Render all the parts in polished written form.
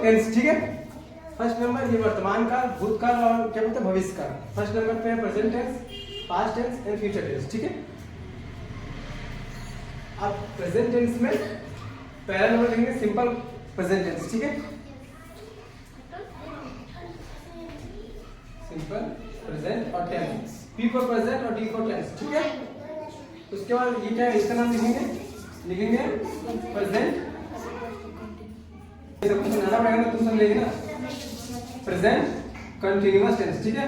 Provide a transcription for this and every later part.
Tense, ठीक है। First number ये वर्तमान काल, भूतकाल और क्या बोलते हैं भविष्य काल। फर्स्ट नंबर पे present tense, past tense and future tense, ठीक है। अब प्रेजेंट टेंस में पहला नंबर लिखेंगे सिंपल प्रेजेंट टेंस, ठीक है। सिंपल प्रेजेंट और टेंस, पी फॉर प्रेजेंट और टी फॉर टेंस, ठीक है। उसके बाद ये क्या है, इसका नाम लिखेंगे प्रेजेंट। ये कुछ बनाना पड़ेगा ना, तुम समझेगी ना। प्रेजेंट कंटिन्यूअस टेंस, ठीक है।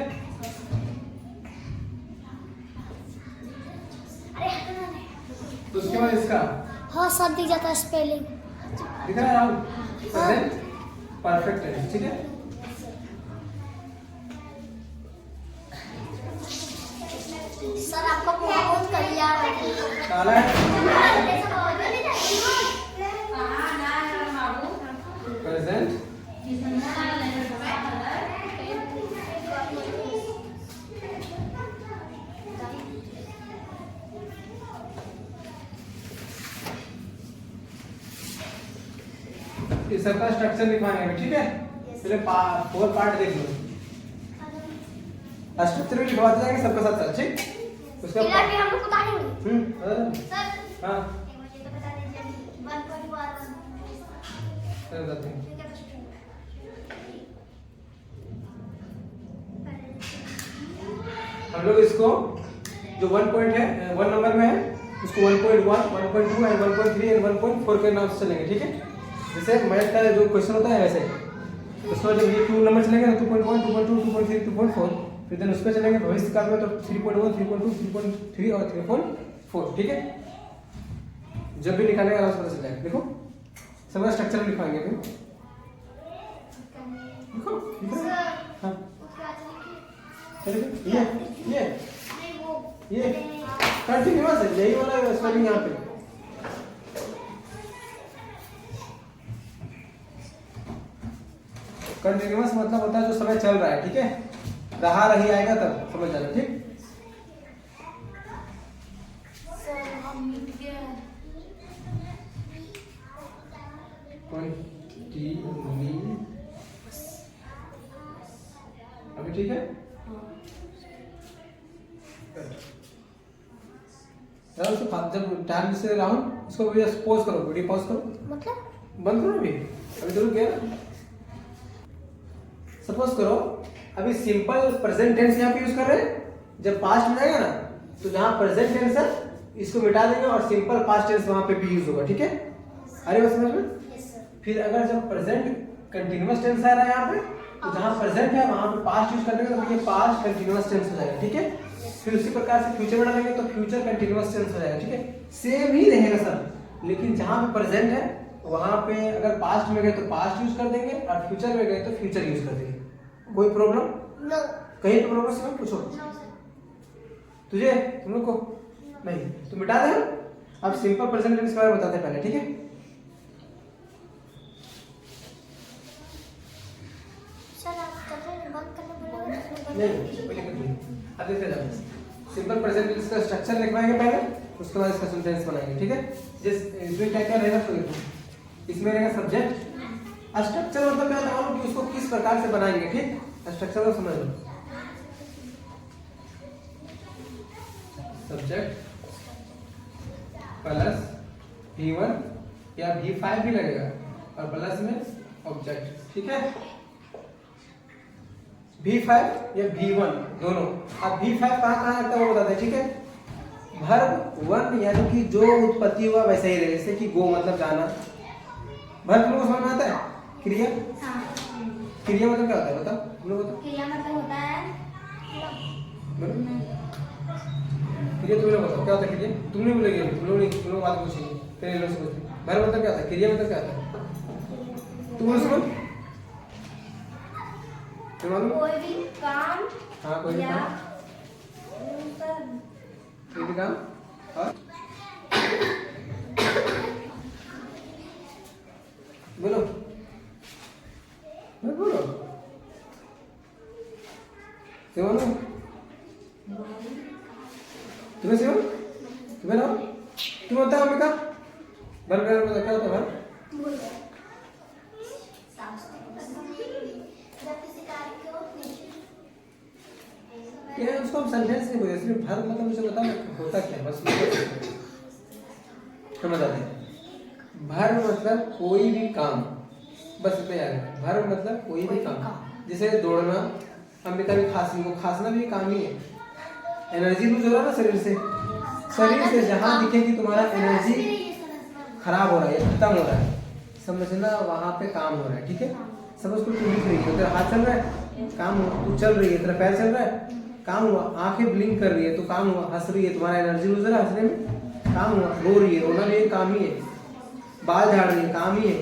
तो उसके बाद इसका हाँ सब दिख जाता है स्पेलिंग दिख रहा है राहुल, प्रेजेंट परफेक्ट टेंस, ठीक है। सर आपका पूरा बहुत करिया काला है प्रेजेंट इस सबका स्ट्रक्चर लिखवाएंगे, ठीक है। पहले 4 पार्ट देख लो, स्ट्रक्चर भी लिखवाते जाएंगे सबका साथ साथ, ठीक। उसका हमको बता देंगे सर हां मुझे तो बता दीजिए 1.1 चलो बताते हैं। हम लोग इसको जो 1 पॉइंट है 1 नंबर में है उसको 1.1 1.2 एंड 1.3 एंड 1.4 के नाम से चलेंगे, ठीक है। जैसे मैथ का जो क्वेश्चन होता है वैसे उसमें जब ये 2 नंबर चलेंगे ना 2.1 2.2 2.3 2.4 फिर देन उस पे चलेंगे भविष्य काल में तो 3.1 3.2 3.3 और 3.4, ठीक है। जब भी निकालेगा आराम से पता चल जाएगा। देखो सबका स्ट्रक्चर लिखवाएंगे अभी, देखो हां ये कंटिन्यूअस है, यही वाला स्पेलिंग यहाँ पे कंटिन्यूअस मतलब होता है जो समय चल रहा है, ठीक है। रहा रही आएगा तब समझ जाना, ठीक। अभी ठीक है। जब टाइम से राहुल इसको पॉज करो, वीडियो पॉज करो, मतलब बंद करो अभी जरूर गया ना। सपोज करो अभी सिंपल प्रेजेंट टेंस यहाँ पे यूज कर रहे हैं, जब पास्ट में जाएगा ना तो जहाँ प्रेजेंट टेंस है इसको मिटा देंगे और सिंपल पास्ट टेंस वहां पे भी यूज होगा, ठीक है। अरे बस समझ में। फिर अगर जब प्रेजेंट कंटिन्यूअस टेंस आ रहा है यहाँ पे तो जहाँ प्रेजेंट है वहां पे पास्ट यूज कर देंगे तो ये पास्ट कंटिन्यूअस टेंस हो जाएगा, ठीक है। फिर उसी प्रकार से फ्यूचर में डालेंगे तो फ्यूचर कंटिन्यूअस टेंस हो जाएगा, ठीक है। सेम ही रहेगा सर, लेकिन जहाँ पे प्रेजेंट है वहां पे अगर पास्ट में गए तो पास्ट यूज कर देंगे और फ्यूचर में गए तो फ्यूचर यूज कर देंगे। कोई प्रॉब्लम? नो। कहीं तो प्रॉब्लम से पूछो तुझे, तुम लोग को नहीं तो मिटा दे। अब सिंपल प्रेजेंट टेंस के बारे में बताते हैं पहले, ठीक है। सर आप कब बंद करने बोलेंगे? नहीं पहले कर दो। अब देखते जाओ सिंपल प्रेजेंट टेंस का स्ट्रक्चर लिखवाएंगे पहले, उसके बाद इसका सेंटेंस बनाएंगे, ठीक है। जिस इसमें क्या क्या रहेगा तो देखो, इसमें रहेगा सब्जेक्ट। स्ट्रक्चर मतलब क्या होता है कि उसको किस प्रकार से बनाएंगे, ठीक। स्ट्रक्चर को समझ लो। सब्जेक्ट प्लस V1 या V5 भी लगेगा और प्लस में ऑब्जेक्ट, ठीक है। V5 या V1 दोनों। अब V5 कहाँ लगता है वो बताते हैं, ठीक है। वर्ब 1 यानी कि जो उत्पत्ति हुआ वैसे ही रहे, जैसे कि गो मतलब जाना। वर्ब लोगों को समझ में आता है। क्रिया क्रिया मतलब क्या होता है बताओ, तुम लोग बताओ। क्रिया मतलब होता है क्रिया तुम लोग बताओ क्या होता है क्रिया। तुम नहीं बोलेगे, तुम लोग बात पूछेंगे फिर लोग से पूछते हैं वर्ब मतलब क्या होता है, क्रिया मतलब क्या होता है तुम लोग समझ। कोई भी काम। हाँ कोई भी काम, कोई भी काम और बोलो बोलो सिमोन तुम्हें सिमोन तुम्हें ना तुम बताओ अम्बिका वर्ब क्या होता है वर्ब सेंटेंस नहीं बोले, सिर्फ भर मतलब मुझे बता होता क्या है, बस समझ आते हैं। भर मतलब कोई भी काम, बस इतना याद है। भर मतलब कोई भी काम, जैसे दौड़ना, हम कभी खांसी को खांसना भी काम ही है। एनर्जी लूज हो रहा है ना शरीर से, शरीर से जहाँ दिखे कि तुम्हारा एनर्जी खराब हो रहा है, खत्म हो रहा है, समझना वहाँ पे काम हो रहा है, ठीक है। समझ को तू लिख रही है, तेरा हाथ चल रहा है, काम हुआ। तू चल रही है, तेरा पैर चल रहा है, काम हुआ। आंखें ब्लिंक कर रही है तो काम हुआ। हंस रही है, तुम्हारा एनर्जी लूज हो रहा है हंसने में, काम हुआ। रो रही है, रोना भी एक काम ही है। बाल झाड़ रही है, काम ही है।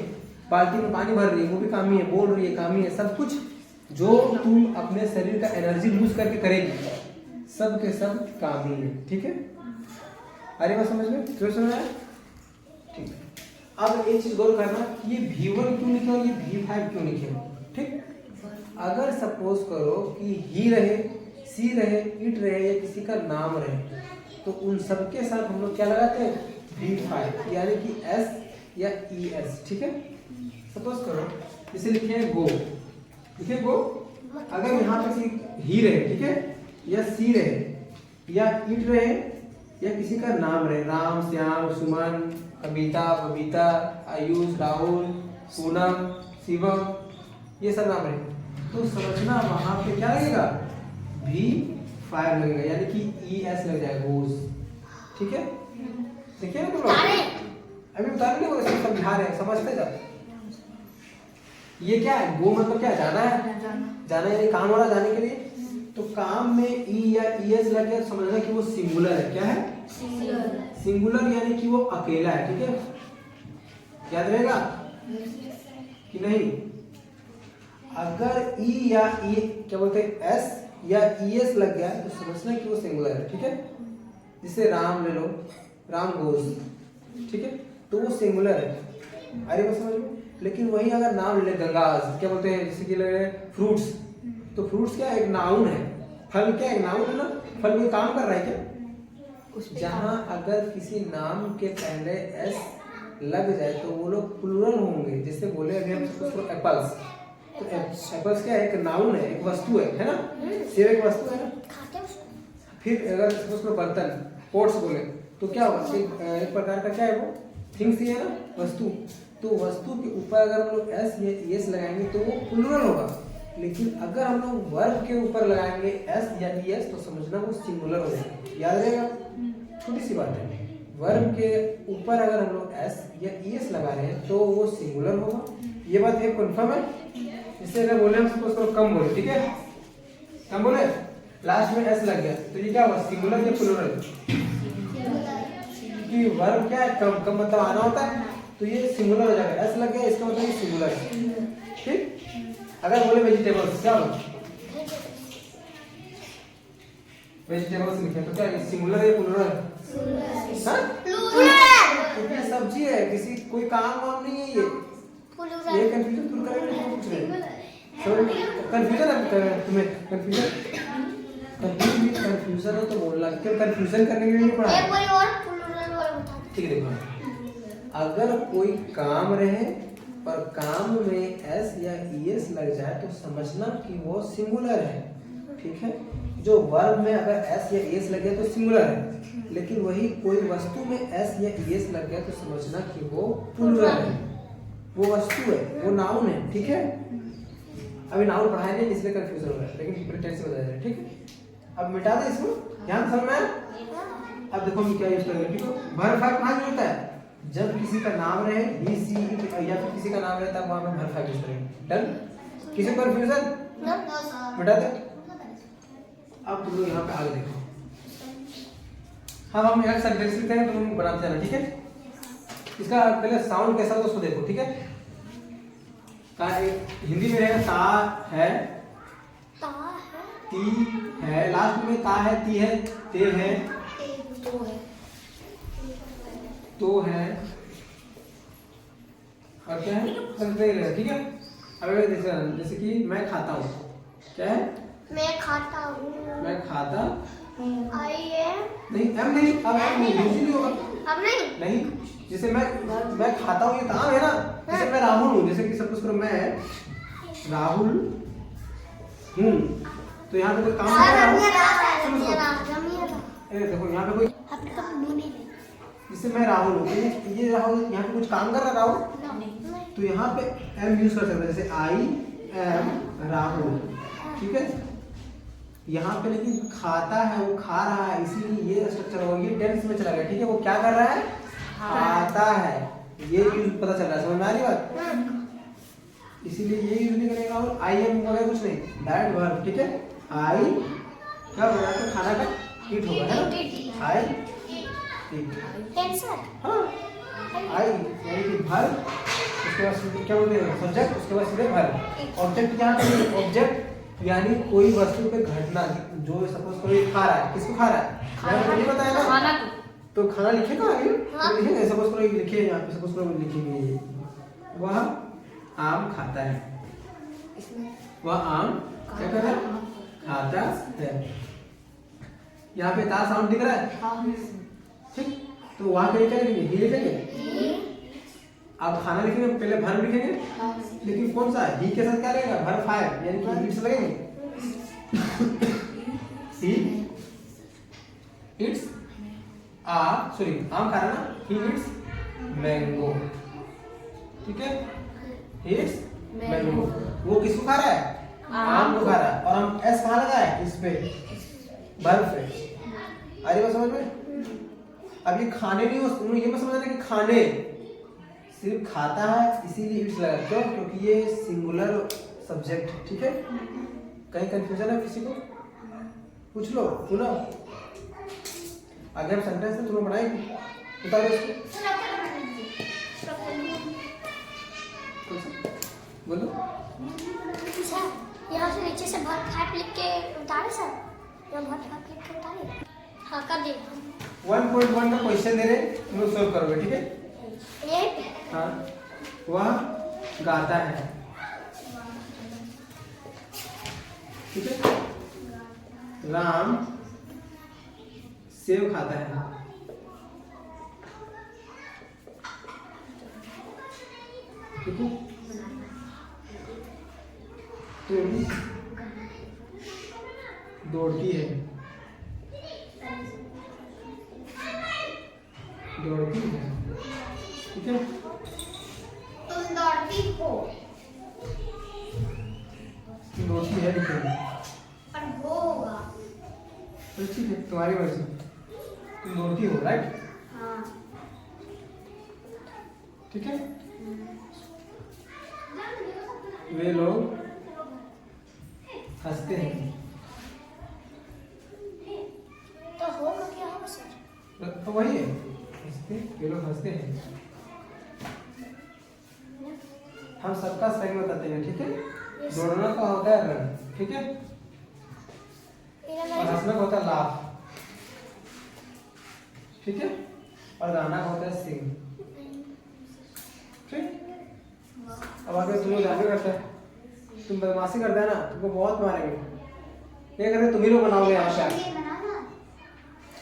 बाल्टी में पानी भर रही है, वो भी काम ही है। बोल रही है, काम ही है। सब कुछ जो तुम अपने शरीर का एनर्जी लूज करके करेगी, सब के सब काम ही है, ठीक है। अरे बात समझ में, क्यों समझ आया? ठीक है। अब एक चीज गौर करना, ये V1 क्यों लिखे और ये V5 क्यों लिखे, ठीक। अगर सपोज करो कि ही रहे, सी रहे, इट रहे या किसी का नाम रहे, तो उन सबके साथ हम लोग क्या लगाते हैं, V5, यानी कि S या ES, ठीक है। सपोज करो इसे लिखे हैं गो, लिखे गो। अगर यहाँ पे ही रहे, ठीक है, या सी रहे या इट रहे या किसी का नाम रहे, राम, श्याम, सुमन, कविता, बबीता, आयुष, राहुल, पूनम, शिवम, ये सब नाम रहे, तो समझना वहां पे क्या लगेगा, V5 लगेगा, यानी कि ES लग जाएगा, गोज, ठीक है। देखिए ना तुम लोग, अभी बता नहीं बोले, सब बिहार है, समझते जाओ। ये क्या है, गो मतलब क्या, जाना है, जाना यानी काम वाला जाने के लिए। तो काम में ई या ES लग गया, समझना कि वो सिंगुलर है। क्या है, सिंगुलर, यानी कि वो अकेला है, ठीक है। याद रहेगा कि नहीं। अगर ई या ई क्या बोलते हैं, S या ES लग गया तो समझना कि वो सिंगुलर है, ठीक है। जैसे राम ले लो, राम गोज, ठीक है, तो वो सिंगुलर है। अरे बस समझ में। लेकिन वही अगर नाम ले, गंगाज, क्या बोलते हैं, जैसे कि लग रहे फ्रूट्स, तो फ्रूट्स क्या एक नाउन है, फल क्या एक नाउन है ना, फल कोई काम कर रहा है क्या। जहां अगर किसी नाम के पहले S लग जाए तो वो लोग प्लूरल होंगे। जैसे बोले अभी हम एप्पल्स, तो एप्पल्स क्या है, एक नाउन है, एक वस्तु है ना, सेब एक वस्तु है ना। फिर अगर सपोज बर्तन, पोट्स बोले तो क्या होगा, एक प्रकार का क्या है वो, थिंग्स ही है ना, वस्तु। तो वस्तु के ऊपर अगर हम लोग S या ES लगाएंगे तो वो प्लूरल होगा। लेकिन अगर हम लोग वर्ब के ऊपर लगाएंगे S या ES तो समझना वो सिंगुलर हो जाएगा। याद रहेगा, छोटी सी बात है। वर्ब के ऊपर अगर हम लोग S या ES लगा रहे हैं तो वो सिंगुलर होगा। ये बात एक कंफर्म है। इससे अगर बोले हम उसको कम बोले, ठीक है, कम बोले, लास्ट में S लग गया तो ये क्या हुआ, सिंगुलर या प्लूरल। कि वर्ब क्या है, कम, कम मतलब आना होता है, तो ये सिंगुलर हो जाएगा। S लग गया, इसका मतलब ये सिंगुलर है, ठीक। अगर बोले वेजिटेबल्स, क्या होगा, वेजिटेबल्स लिखे तो क्या सिंगुलर या प्लूरल, क्योंकि सब्जी है, किसी कोई काम वाम नहीं है ये कंफ्यूजन दूर करेंगे, पूछ रहे हैं कंफ्यूजन है तुम्हें, कंफ्यूजन है तो बोलना, क्यों कंफ्यूजन करने के लिए नहीं पढ़ा, ठीक है। देखो अगर कोई काम रहे पर काम में S या ES लग जाए तो समझना कि वो सिंगुलर है, ठीक है। जो वर्ब में अगर S या ES लग गया तो सिंगुलर है, लेकिन वही कोई वस्तु में S या ES लग गया तो समझना कि वो प्लूरल है, वो वस्तु है, वो नाउन है, ठीक है। अभी नाउन पढ़ाए नहीं इसलिए कंफ्यूजन हो रहा है, लेकिन प्रेटेंस से बताया जाए, ठीक है। अब मिटा दे इसको, ध्यान समझ में। अब देखो हम क्या यूज करेंगे, ठीक है। वर्ब कहाँ यूज होता है, जब किसी का नाम रहे, ही, सी, या फिर किसी का नाम रहे तब वहां पे वर्ब यूज करेंगे। डन, किसी को कंफ्यूजन मिटा दे। अब तुम लोग यहाँ पे आगे देखो, हम एक सेंटेंस लिखते हैं, तुम बनाते जाना, ठीक है। इसका पहले साउंड कैसा होगा उसको देखो, ठीक है। हिंदी में रहेगा ता है, ती है, लास्ट में ता है, ती है, ते है, तो है, और क्या है, ठीक है। अब जैसे कि मैं खाता हूँ, क्या है, मैं खाता हूँ, मैं खाता, I am, नहीं एम नहीं, अब एम नहीं होगा, अब नहीं, जैसे मैं खाता हूँ, ये काम है ना। जैसे मैं राहुल हूँ, जैसे कि सपोज करो मैं राहुल हूँ, तो यहाँ पे कोई काम सर कर रहा हम ये हूँ। सुनो, देखो यहाँ पे कोई, आपने कभी मुंह नहीं ली जैसे मैं राहुल हूँ, ये राहुल यहाँ पे कुछ काम कर रहा है राहुल, नहीं तो यहाँ पे एम यूज कर सकते हैं, जैसे आई एम राहुल, ठीक है। यहाँ पे लेकिन खाता है, वो खा रहा है, इसीलिए ये स्ट्रक्चर होगा, ये टेंस में चला गया, ठीक है। वो क्या कर रहा है, खाता है, ये यूज पता चल रहा है, समझ में आ रही बात। इसीलिए ये यूज नहीं करेगा, और आई एम वगैरह कुछ नहीं, डायरेक्ट वर्ब, ठीक है। आई क्या हो रहा है, तो खाना का ईट होगा, है ना, आई ईट, टेंसर हाँ आई यानी कि भर, उसके बाद क्या बोलते हैं सब्जेक्ट, उसके बाद सीधे भर। ऑब्जेक्ट क्या है, ऑब्जेक्ट यानी कोई वस्तु पे घटना, जो सपोज करो ये खा रहा है, किसको खा रहा है, यार नहीं पता है ना, खाना तो खाना लिखेगा आगे, हाँ। तो लिखेंगे, सपोज करो ये लिखिए, यहाँ पे सपोज करो लिखेंगे ये, वह आम खाता है, वह आम क्या कर रहा है, खाता है। यहाँ पे ता साउंड दिख रहा है, ठीक, तो वहाँ पे क्या लिखेंगे, ही लिखेंगे। आप खाना लिखेंगे, पहले भर लिखेंगे, लेकिन कौन सा ही के साथ क्या लगेगा, भर फायर, यानी कि इट्स लगेंगे, ही इट्स सॉरी आम खा रहा ना, ही इट्स मैंगो, ठीक है, ही इट्स मैंगो। वो किसको खा रहा है, आम को खा रहा है, और हम एस कहाँ लगा है, इस पे भर पे, आ रही बात समझ में। अब ये खाने नहीं हो, ये मत समझना कि खाने सिर्फ खाता है इसीलिए इट्स लगा, क्यों, क्योंकि ये सिंगुलर सब्जेक्ट है, ठीक है। कहीं कंफ्यूजन है किसी को, पूछ लो, सुनो, आगे हम सेंटेंस में तुम्हें बनाएंगे, बता दो इसको, बोलो। सर यहाँ से नीचे से भर फाइव लिख के उतारे सर, यहाँ भर फाइव लिख के उतारे, हाँ कर दिए। 1.1 का क्वेश्चन दे रहे, तुम लोग सॉल्व करोगे, ठीक है। ये हाँ, वह गाता है, ठीक है। राम सेव खाता है, ठीक है। तुम दौड़ती है, दौड़ती है, ठीक है। तुम दौड़ती हो, तुम दौड़ती है लिखेंगे, पर वो होगा, तो ठीक है, तुम्हारी मर्जी, तुम दौड़ती हो, राइट, हाँ ठीक है। वे लोग हंसते हैं, तो होगा क्या होगा सर, तो वही है, हंसते, वे लोग हंसते हैं। हम सबका सही बताते हैं, ठीक है। दौड़ना का होता है रन, ठीक है, और हंसना का होता है लाफ, ठीक है, और गाना का होता है सिंग, ठीक। अब अगर तुम लोग जाने करते हैं, तुम बदमाशी करते हैं ना, तुमको बहुत मारेंगे, क्या करें, तुम ही लोग बनाओगे यहाँ पे,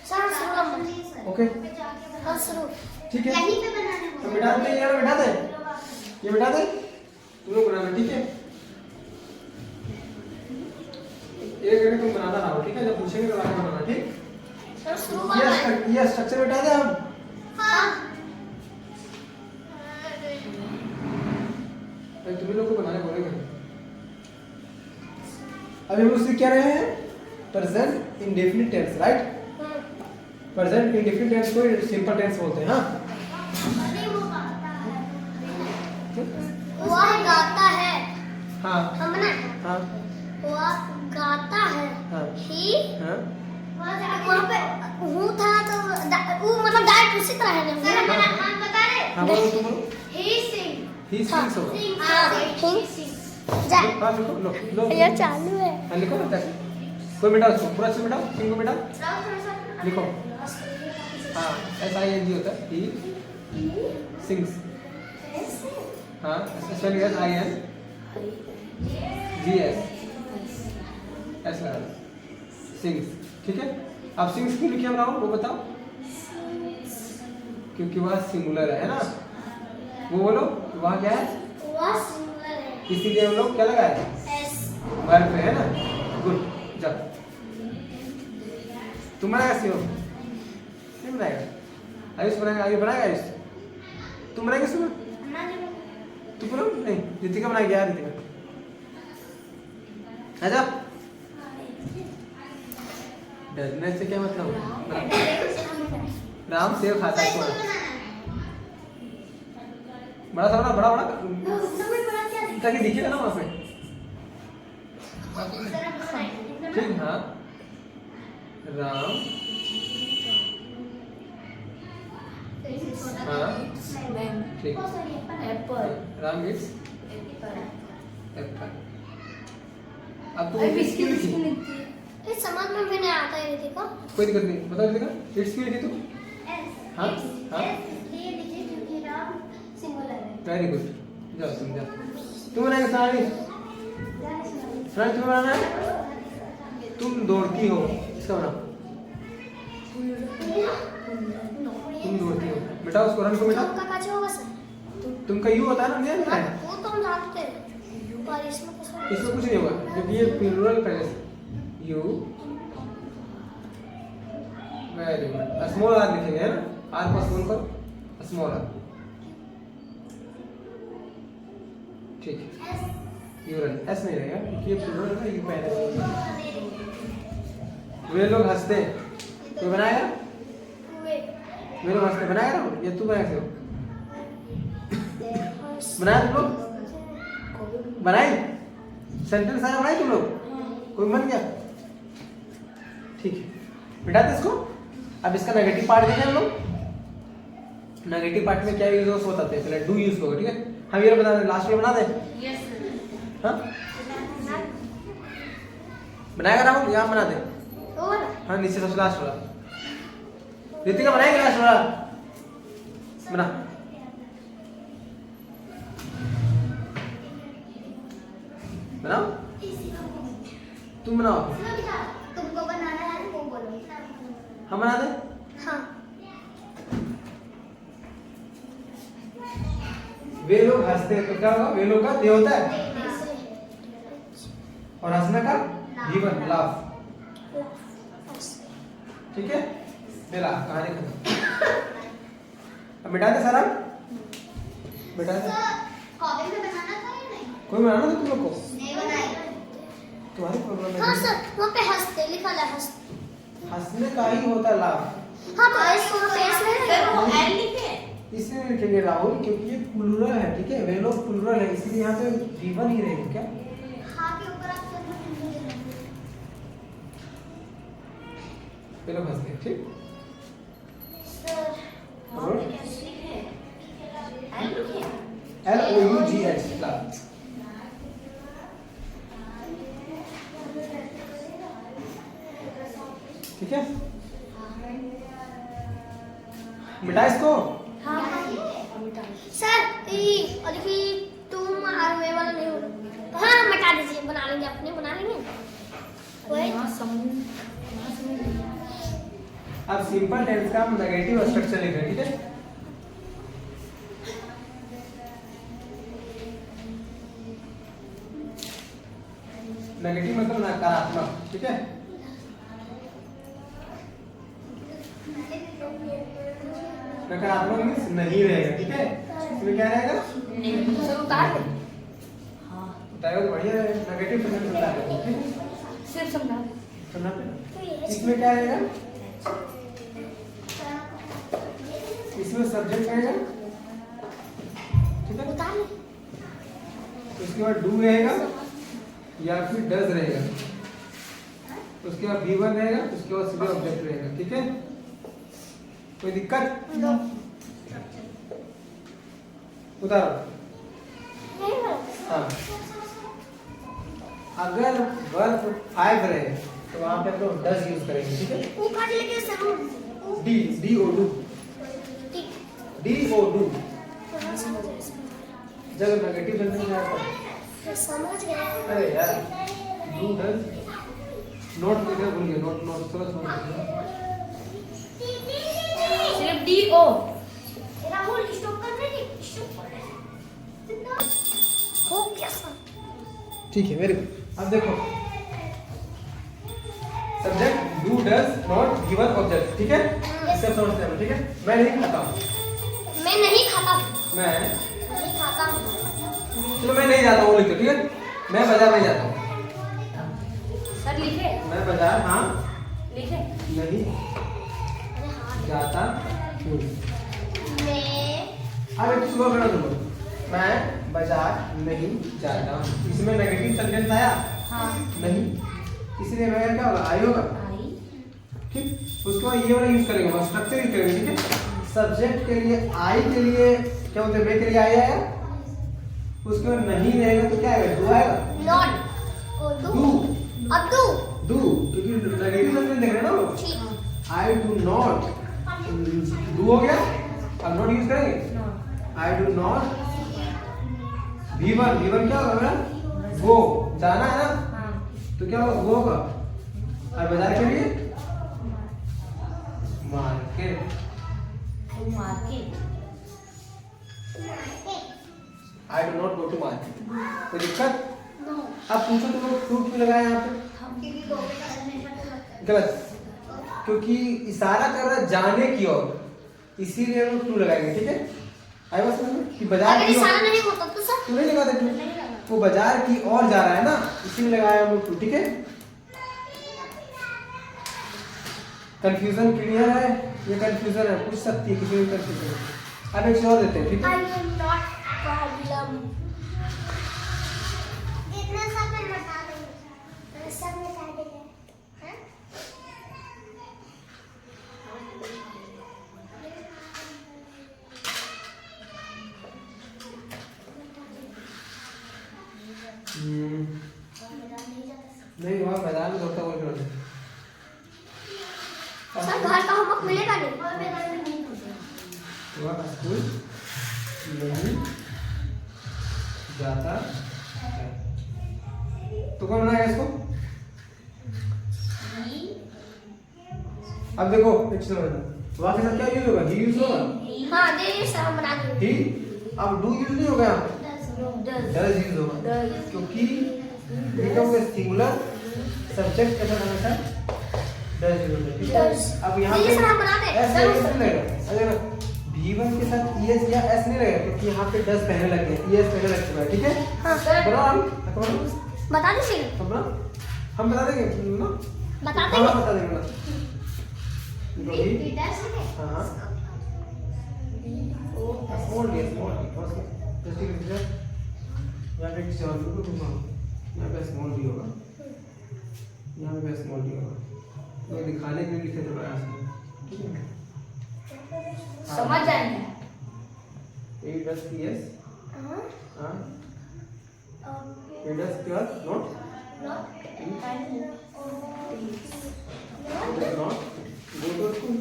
सर शुरू ओके, हाँ शुरू, ठीक है। यहीं पे बनाने तो बिठा दे, यार बिठा दे, ये बिठा दे, तुम लोग बनाना, ठीक है। एक घंटे तुम बनाना ना हो, ठीक है, जब पूछेंगे तो आगे बनाना, ठीक। सर शुरू करना ये स्ट्रक्चर बिठा दे हम, हाँ तुम्हें लोग को बनाने बोलेंगे। अभी हम लोग सीख क्या रहे हैं, present indefinite tense, right. Present indefinite tense को सिंपल टेंस बोलते हैं, हाँ। वह गाता है, हाँ हम ना हाँ वह गाता है, हाँ ही हाँ वहाँ पे हूँ था तो वो मतलब डायरेक्ट उसी तरह है ना, हम बता रहे हाँ, बोलो तुम बोलो। ही सिंग, ही सिंग्स होगा, जा हाँ लिखो, लो लो ये चालू है, हाँ लिखो ना, तक कोई मिटाओ, उसको पूरा अच्छे मिटाओ, सिंग को मिटाओ, लिखो, हाँ SING होता है, ही सिंग्स, हाँ SPELLING INGS, ऐसा लगा, सिंग्स, ठीक है। अब सिंग्स क्यों लिखे हम राहुल, वो बताओ, क्योंकि वह सिंगुलर है ना, वो बोलो, वह क्या है, वह सिंगुलर है, इसीलिए हम लोग क्या लगाए, एस वर्ब पे, है ना, गुड। जा तुम बनाएगा शिवम नहीं बनाएगा आयुष बनाएगा आगे बनाएगा आयुष तुम बनाएगा शिवम तू बोलो नहीं रितिका बनाएगी यार रितिका आजा डरने से क्या मतलब राम सेव खाता है कौन बड़ा सा बड़ा बड़ा ताकि दिखेगा ना वहाँ पे ठीक हाँ राम हाँ ठीक राम गिफ्ट्स एप्पल अब तो इट्स क्यों लिखी इस समझ में भी नहीं आता है रितिका कोई दिक्कत नहीं बता रितिका इट्स क्यों लिखी तू हाँ हाँ इसलिए लिखे क्योंकि राम सिंगुलर है वेरी गुड जाओ तुम जाओ तुम बनाएगा साड़ी साड़ी तुम्हें बनाना है तुम दौड़ती हो इसका बनाओ तुम दौड़ती हो बेटा उसको रन को बेटा तुमका कैसे होगा सर तुमका यू होता है ना नहीं आता है वो तो हम जानते हैं पर इसमें कुछ इसमें कुछ नहीं होगा क्योंकि ये प्लूरल पहले से you very good small R लिखेंगे है ना आर को स्मॉल करो स्मॉल आर ठीक है यूरल एस नहीं रहेगा क्योंकि ये प्लूरल है यू पहले वे लोग हंसते हैं तो बनाएगा वे लोग हंसते बनाएगा ना ये तू बनाएगा बनाया तुम लोग बनाई सेंटेंस सारा बनाई तुम लोग कोई बन गया ठीक है बिठा दे इसको अब इसका नेगेटिव पार्ट देखें हम लोग नेगेटिव पार्ट में क्या यूज होता है पहले डू यूज होगा ठीक है हम ये बता दें लास्ट में बना दे यस हाँ बनाएगा राहुल यहाँ बना दे हाँ नीचे सबसे लास्ट वाला रितिका बनाएगी लास्ट वाला बना बनाओ तुम बनाओ तुमको बनाना है वो बोलो हम बना दे हाँ वे लोग हंसते हैं तो क्या होगा वे लोग का दे होता है और हंसने का जीवन लाफ ठीक है बेला कहानी खत्म अब मिटा दे सारा मिटा दे कॉपी में बनाना था या नहीं कोई बनाना था तुम लोग को नहीं बनाई तुम्हारी प्रॉब्लम है हाँ सर वहाँ पे हंसते लिखा है हंसते हंसने का ही होता है लाभ हाँ तो इसको फेस में वो एल लिखे इसलिए लिखेंगे राहुल क्योंकि ये प्लूरल है ठीक है वे लोग प्लूरल है इसलिए यहाँ पे जीवन ही रहेगा क्या हाँ के ऊपर आप सब वे लोग हंसते हैं ठीक सर और एल लिखे LOUGH लाभ ठीक है मिटा इसको हाँ सर ये और देखिए तुम और वे वाला नहीं होगा हाँ मिटा दीजिए बना लेंगे अपने बना लेंगे वही अब सिंपल टेंस का हम नेगेटिव स्ट्रक्चर लिख रहे हैं ठीक है नेगेटिव मतलब नकारात्मक ठीक है नकारात्मक मीन्स नहीं रहेगा ठीक है इसमें क्या रहेगा उतारेगा तो बढ़िया है नेगेटिव सेंटेंस उतारेगा ठीक है सिर्फ समझा समझा इसमें क्या रहेगा इसमें सब्जेक्ट रहेगा ठीक है उसके बाद डू रहेगा या फिर डज रहेगा उसके बाद V1 रहेगा उसके बाद सीधे ऑब्जेक्ट रहेगा ठीक है कोई दिक्कत उतारो हाँ अगर वर्ब 5 रहे तो वहां पे हम लोग डज यूज करेंगे ठीक है D-O-Do जब नेगेटिव सेंटेंस में आता है समझ गए अरे यार डू डज नोट लिखना भूल गए नोट नोट थोड़ा समझ सिर्फ D-O राहुल स्टॉप कर रहे हैं हो गया सर ठीक है वेरी गुड अब देखो डज नॉट गिवन ऑब्जेक्ट, ठीक है? इससे समझते हैं, ठीक है? मैं नहीं खाता हूँ, मैं नहीं खाता हूँ, मैं नहीं खाता हूँ। चलो मैं नहीं जाता हूँ, लिख दो, ठीक है? मैं बाजार नहीं जाता हूँ, सर लिखे, मैं बाजार हाँ लिखे। नहीं अरे हाँ, जाता हूँ। मैं अब एक चीज और करना तुम, मैं बाजार नहीं जाता हूँ, इसमें नेगेटिव सेंटेंस आया हाँ नहीं, इसलिए मैं क्या होगा आई होगा, आई ठीक? उसके बाद ये वाला यूज करेंगे, स्ट्रक्चर यूज करेंगे, ठीक है? सब्जेक्ट के लिए आई के लिए क्या बोलते हैं, मैं के लिए आई आया, उसके बाद नहीं रहेगा तो क्या आएगा, डू आएगा, नॉट ओ डू डू अब डू डू, क्योंकि नेगेटिव सेंटेंस देख रहे हैं ना लोग। ठीक आई डू नॉट, डू हो गया, अब नॉट यूज करेंगे, आई डू नॉट। V1 क्या होगा मेरा, गो, जाना है ना, हाँ तो क्या होगा, गो होगा। और बाजार के लिए market, to market, I do not go to market. कोई दिक्कत? नो अब पूछो तुम लोग फ्रूट क्यों लगाया यहाँ पे, गलत, क्योंकि इशारा कर रहा है जाने की ओर, इसीलिए हम लोग टू लगाएंगे, ठीक है? आई बात समझ में कि बाजार अगर की ओर, इशारा नहीं होता तो सर तू नहीं लगा देते, वो बाजार की ओर जा रहा है ना, इसीलिए लगाया हम लोग टू, ठीक है? कंफ्यूजन क्लियर है? ये कंफ्यूजन है, पूछ सकती है किसी भी कंफ्यूजन। अब एक और देते हैं, ठीक है? I am not problem. इतना सब मैं बता दूंगी, सब में बता देंगे, हैं? नहीं वहाँ मैदान में दौड़ता कोई नहीं, सर घर का होमवर्क मिलेगा नहीं, और मैदान में नहीं होगा। वहाँ स्कूल नहीं जाता है। तो कौन बनाएगा इसको? अब देखो एक चीज बताओ, वहाँ के साथ क्या यूज होगा, ही यूज होगा, हाँ दे सर हम बना देंगे। ही। अब डू यूज नहीं होगा यहाँ पे, डज डज यूज होगा, क्योंकि देखो सिंगुलर सब्जेक्ट के साथ हमेशा डज यूज होता है, ठीक है? Does। अब यहाँ ये पे सर हम बना दें, एस जरूर नहीं सर। लगेगा, अगर V1 के साथ ES या S नहीं लगेगा, क्योंकि यहाँ पे डज पहले लग गया, ES पहले लग चुका है, ठीक है? हाँ सर बनाओ हम, बता दीजिए, हम बता देंगे ना, बता हाँ देंगे। बता देंगे ना, रोही, हाँ स्मॉल डी, जस्ट एक मिनट, यहाँ पे चल यहाँ पे स्मॉल डी होगा, यहाँ पे स्मॉल डी होगा, तो दिखाने के लिए लिखे थे प्रयास में, ठीक है? समझ जाएंगे। A does PS, हाँ हाँ A does PR not, not He does not go to school,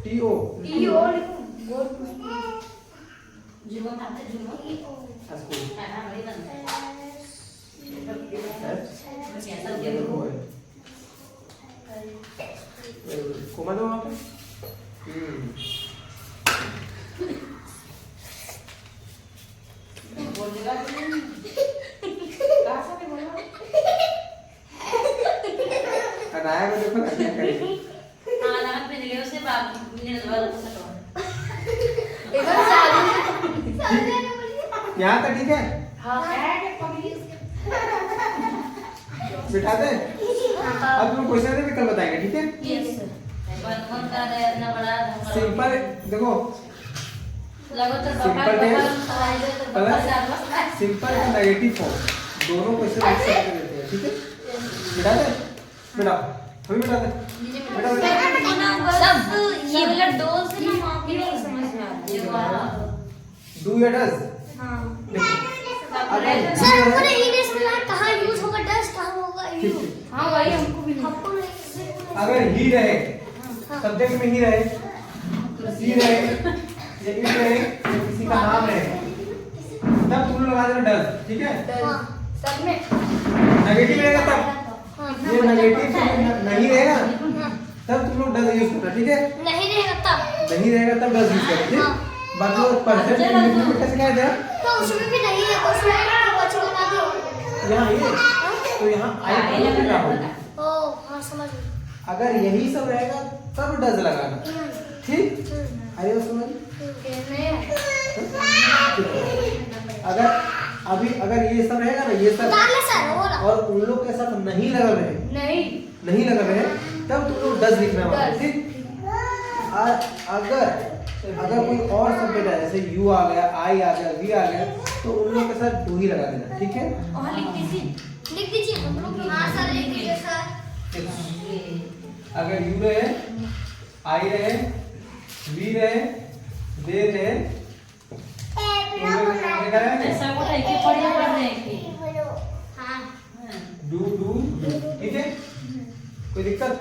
TO, जुगो खाते जुगो school, खाना बड़ी बनता है H, कोमा दो वहाँ पे, बोलेगा कि नहीं कहाँ से बोला अनाया को देखो ना क्या करेगी, हाँ ना पे ले उसे बाप ने दवा सकता यहाँ तक ठीक है? हाँ बिठा दे, अब तुम क्वेश्चन भी कल बताएंगे, ठीक है? यस बर्तन का है इतना बड़ा सिंपल देखो, लगो तो सिंपल है, प्लस सिंपल का नेगेटिव फॉर्म, दोनों क्वेश्चन एक साथ देते हैं, ठीक है? बिठा दे, बिठा, अभी बिठा दे, बिठा बिठा, सब ये वाला डोज से ना मां भी नहीं समझ में आता ये वाला डू या डज, हां सर हमको नहीं इंग्लिश में कहाँ यूज होगा, डज कहाँ होगा यू। हां वही हमको भी हमको नहीं अगर ही रहे सब्जेक्ट में ही रहे, सी रहे या इट रहे या किसी का नाम रहे, तब तुम लोग लगा देना डज, ठीक है? हाँ सब में नेगेटिव रहेगा तब, हाँ ये नेगेटिव नहीं रहेगा तब तुम लोग डज यूज करना, ठीक है? नहीं रहेगा तब, नहीं रहेगा तब डज यूज करना, ठीक? बाकी वो परसेंट कैसे क्या है तो उसमें भी नहीं है, उसमें कुछ बना दो। यहाँ ये हाँ? तो यहाँ आई लगा होगा। ओ हाँ समझ गई। अगर यही सब रहेगा तब डज लगाना, ठीक। अरे वो समझ, अगर अभी अगर ये सब रहेगा ना, ये सब और उन लोग के साथ नहीं लगा रहे, नहीं लगा रहे, तब तुम लोग डज लिखना होगा, ठीक। अगर कोई और शब्द है जैसे यू आ गया, आई आ गया, वी आ गया, तो उन लोग के साथ डू ही लगा देना, ठीक है। और लिख दीजिए हम लोग। हाँ सर लिख दीजिए सर। अगर यू रहे, आई रहे, वी रहे, दे रहे, ऐसा बोला है कि पढ़िए पढ़ रहे हैं। हाँ डू, ठीक है, कोई दिक्कत?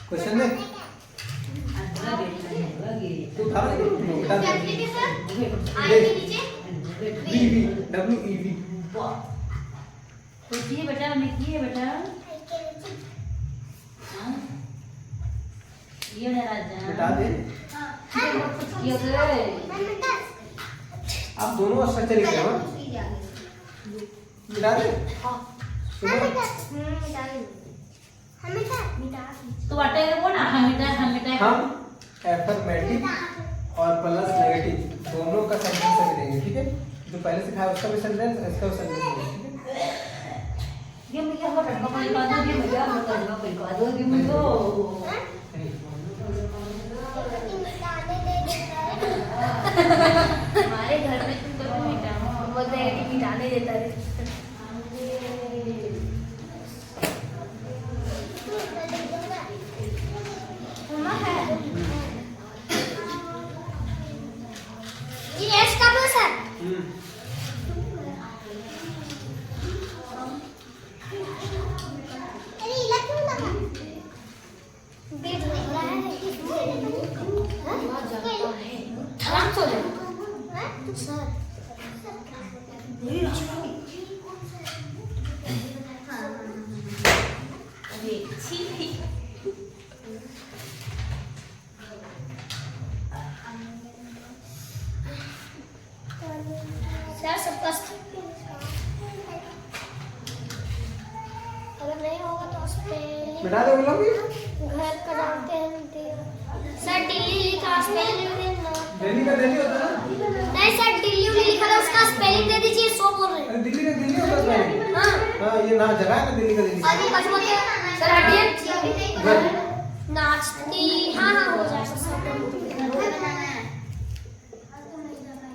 क्वेश्चन में तू उठा ले, उठा दे। लिखिए सर। आई के नीचे वी, डब्ल्यू ई वी। लिखिए बेटा, लिखिए बेटा। हाँ? ये ना राजा। मिटा दे। ये गए। आप दोनों स्ट्रक्चर लिख रहे हो, मिटा दे। तो अटेगा वो ना, हम एफर्मेटिव और प्लस नेगेटिव दोनों का सेंटेंस अभी देंगे, ठीक है। जो पहले सिखाया उसका भी सेंटेंस, इसका भी सेंटेंस देंगे, ठीक है। ये मुझे हो रहा है, कोई बात नहीं, मुझे हो रहा है, कोई बात नहीं, मुझे हमारे घर में तुम कभी मिटा बोलते हैं कि मिटाने देता है। ये एस कब है सर? अरे इला क्यों लगा? बीट नहीं हो रहा है। बहुत ज़्यादा है। आराम से हो जाए। सर। अरे छी। सर सबका अगर नहीं होगा तो स्पेलिंग मिटा दो लोग भी। घर का जानते हैं सर। दिल्ली लिखा स्पेलिंग दिल्ली का दिल्ली होता है ना? नहीं सर, दिल्ली लिखा था उसका स्पेलिंग दे दीजिए। सो बोल रहे हैं। अरे दिल्ली का दिल्ली होता है। हाँ ये ना जगह है ना दिल्ली का दिल्ली। अरे बचपन के सर हटिए। नाचती हाँ हाँ हो जाएगा सर।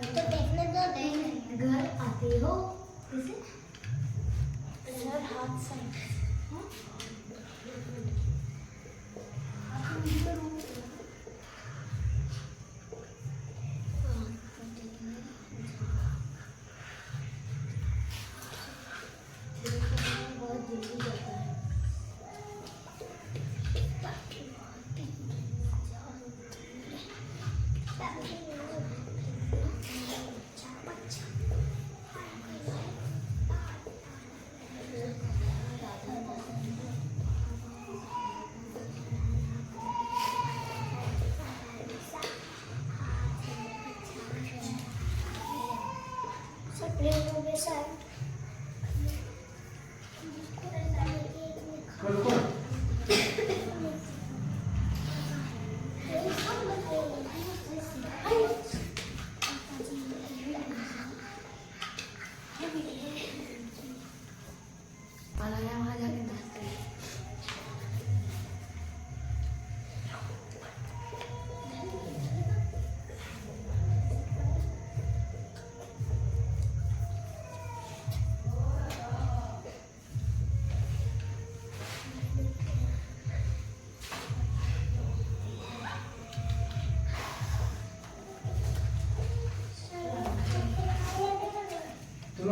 तो देखने दो, घर आते हो सर हाथ से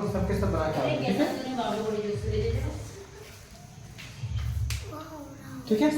सबके सब बना के कैसा तूने बाबू को जो दे दे। ठीक है।